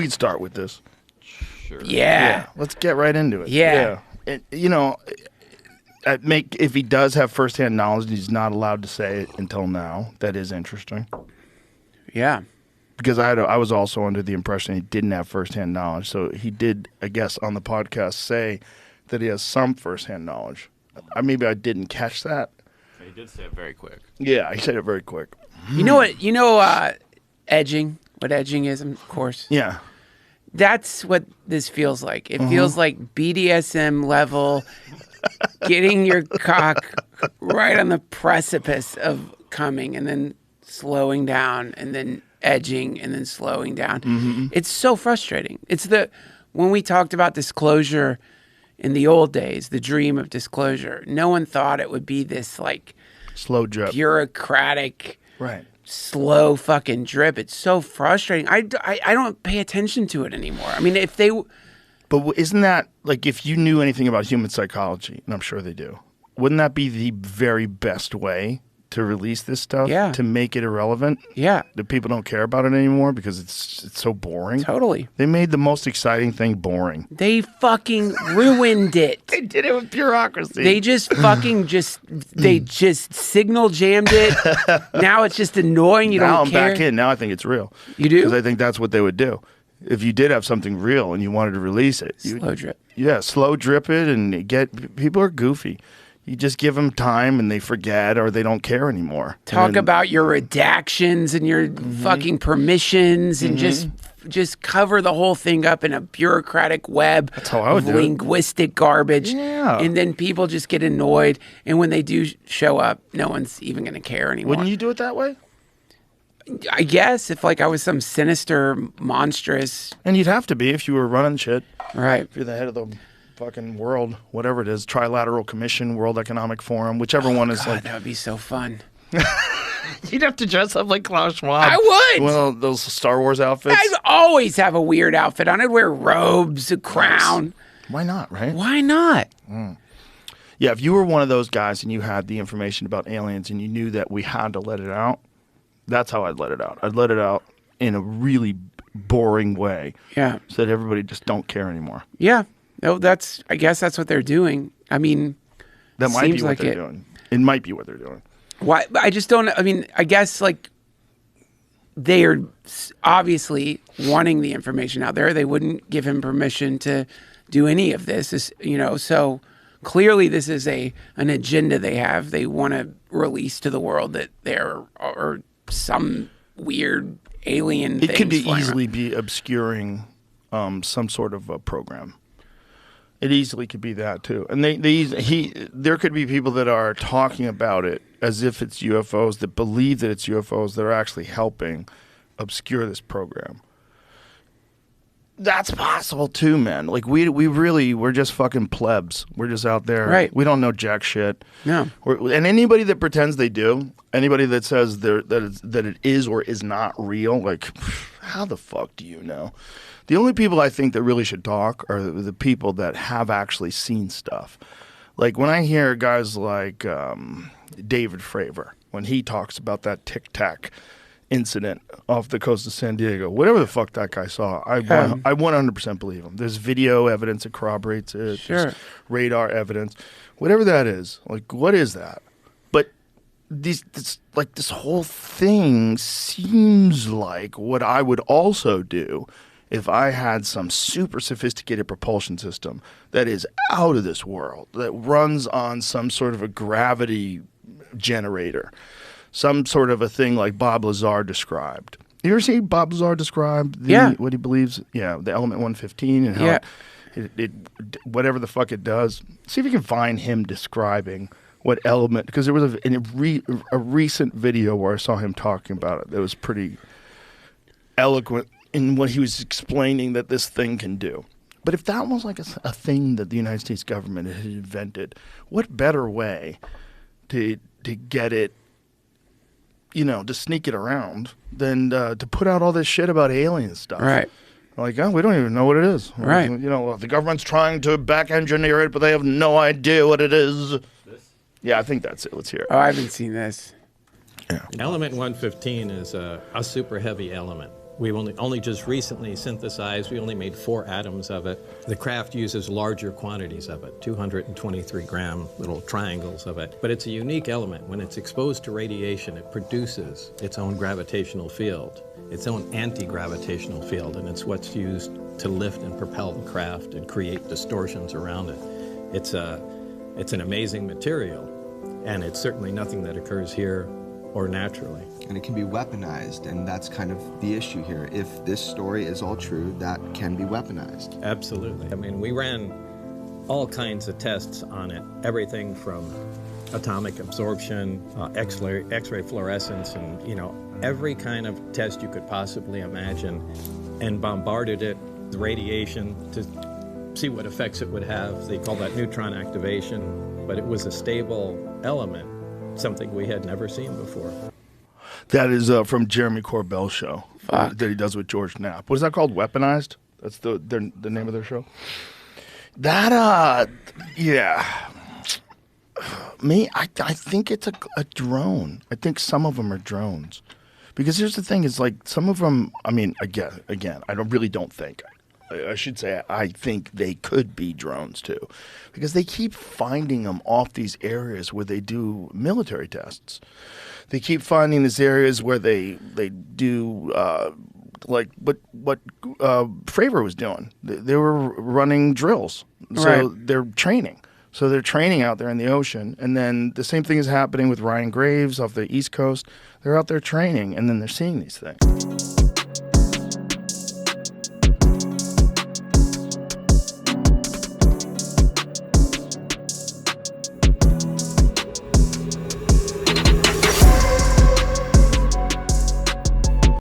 We can start with this. Sure. Yeah. Let's get right into it. Yeah. And, if he does have firsthand knowledge, he's not allowed to say it until now. That is interesting. Yeah. Because I was also under the impression he didn't have firsthand knowledge. So he did, I guess, on the podcast say that he has some firsthand knowledge. Maybe I didn't catch that. He did say it very quick. Yeah, he said it very quick. You know what? You know edging? What edging is, of course. Yeah. That's what this feels like. It feels like BDSM level, getting your cock right on the precipice of coming and then slowing down and then edging and then slowing down. Mm-hmm. It's so frustrating. When we talked about disclosure in the old days, the dream of disclosure, no one thought it would be this like slow drip, bureaucratic, right? Slow fucking drip. It's so frustrating. I don't pay attention to it anymore. I mean, if they... But isn't that, like, if you knew anything about human psychology, and I'm sure they do, wouldn't that be the very best way to release this stuff? Yeah. To make it irrelevant? Yeah. That people don't care about it anymore because it's so boring? Totally. They made the most exciting thing boring. They fucking ruined it. They did it with bureaucracy. They just fucking they just signal jammed it. Now it's just annoying. You now don't care. I'm back in. Now I think it's real. You do? Because I think that's what they would do. If you did have something real and you wanted to release it. Slow drip. Yeah, slow drip it and people are goofy. You just give them time and they forget or they don't care anymore. Talk about your redactions and your fucking permissions and just cover the whole thing up in a bureaucratic web of linguistic garbage. Yeah. And then people just get annoyed. And when they do show up, no one's even going to care anymore. Wouldn't you do it that way? I guess if like I was some sinister, monstrous... And you'd have to be if you were running shit. Right. If you're the head of the fucking world, whatever it is, Trilateral Commission, World Economic Forum, whichever one is like... that would be so fun. You'd have to dress up like Klaus Schwab. I would. Well, those Star Wars outfits. I'd always have a weird outfit on. I'd wear robes, a crown. Nice. Why not, right? Why not? Yeah, if you were one of those guys and you had the information about aliens and you knew that we had to let it out, that's how I'd let it out. I'd let it out in a really boring way. Yeah. So that everybody just don't care anymore. Yeah. No, I guess that's what they're doing. I mean, that might be what like they're doing. It might be what they're doing. Why? I just don't, I mean, I guess like they are obviously wanting the information out there. They wouldn't give him permission to do any of this, so clearly this is an agenda they have. They want to release to the world that there are some weird alien things. It could be easily be obscuring some sort of a program. It easily could be that too. And there could be people that are talking about it as if it's UFOs, that believe that it's UFOs, that are actually helping obscure this program. That's possible too, man. Like we're just fucking plebs. We're just out there. Right. We don't know jack shit. No. And anybody that pretends they do, anybody that says that it is or is not real, like, how the fuck do you know? The only people I think that really should talk are the people that have actually seen stuff. Like when I hear guys like David Fravor, when he talks about that Tic Tac incident off the coast of San Diego, whatever the fuck that guy saw, I 100% believe him. There's video evidence that corroborates it. Sure. There's radar evidence, whatever that is. Like, what is that? But this whole thing seems like what I would also do if I had some super sophisticated propulsion system that is out of this world, that runs on some sort of a gravity generator. Some sort of a thing like Bob Lazar described. You ever see Bob Lazar describe what he believes? Yeah, the element 115 and how it whatever the fuck it does. See if you can find him describing what element, because there was a recent video where I saw him talking about it that was pretty eloquent in what he was explaining that this thing can do. But if that was like a thing that the United States government had invented, what better way to get it, to sneak it around than to put out all this shit about alien stuff. Right. Like, we don't even know what it is. Right. The government's trying to back engineer it, but they have no idea what it is. Yeah, I think that's it. Let's hear it. I haven't seen this. Yeah. Element 115 is a super heavy element. We've only just recently synthesized, we only made 4 atoms of it. The craft uses larger quantities of it, 223 gram little triangles of it. But it's a unique element. When it's exposed to radiation, it produces its own gravitational field, its own anti-gravitational field, and it's what's used to lift and propel the craft and create distortions around it. It's an amazing material, and it's certainly nothing that occurs here or naturally. And it can be weaponized, and that's kind of the issue here. If this story is all true, that can be weaponized. Absolutely. I mean, we ran all kinds of tests on it, everything from atomic absorption, X-ray fluorescence, and, you know, every kind of test you could possibly imagine, and bombarded it with radiation to see what effects it would have. They call that neutron activation, but it was a stable element, something we had never seen before. That is from Jeremy Corbell's show that he does with George Knapp. What is that called? Weaponized? That's the name of their show? That, yeah. I think it's a drone. I think some of them are drones. Because here's the thing, is like some of them, I mean, again, I really don't think. I should say I think they could be drones too, because they keep finding them off these areas where they do military tests. They keep finding these areas where they do like what Fravor was doing. They were running drills, so Right. they're training. So they're training out there in the ocean, and then the same thing is happening with Ryan Graves off the East Coast. They're out there training, and then they're seeing these things.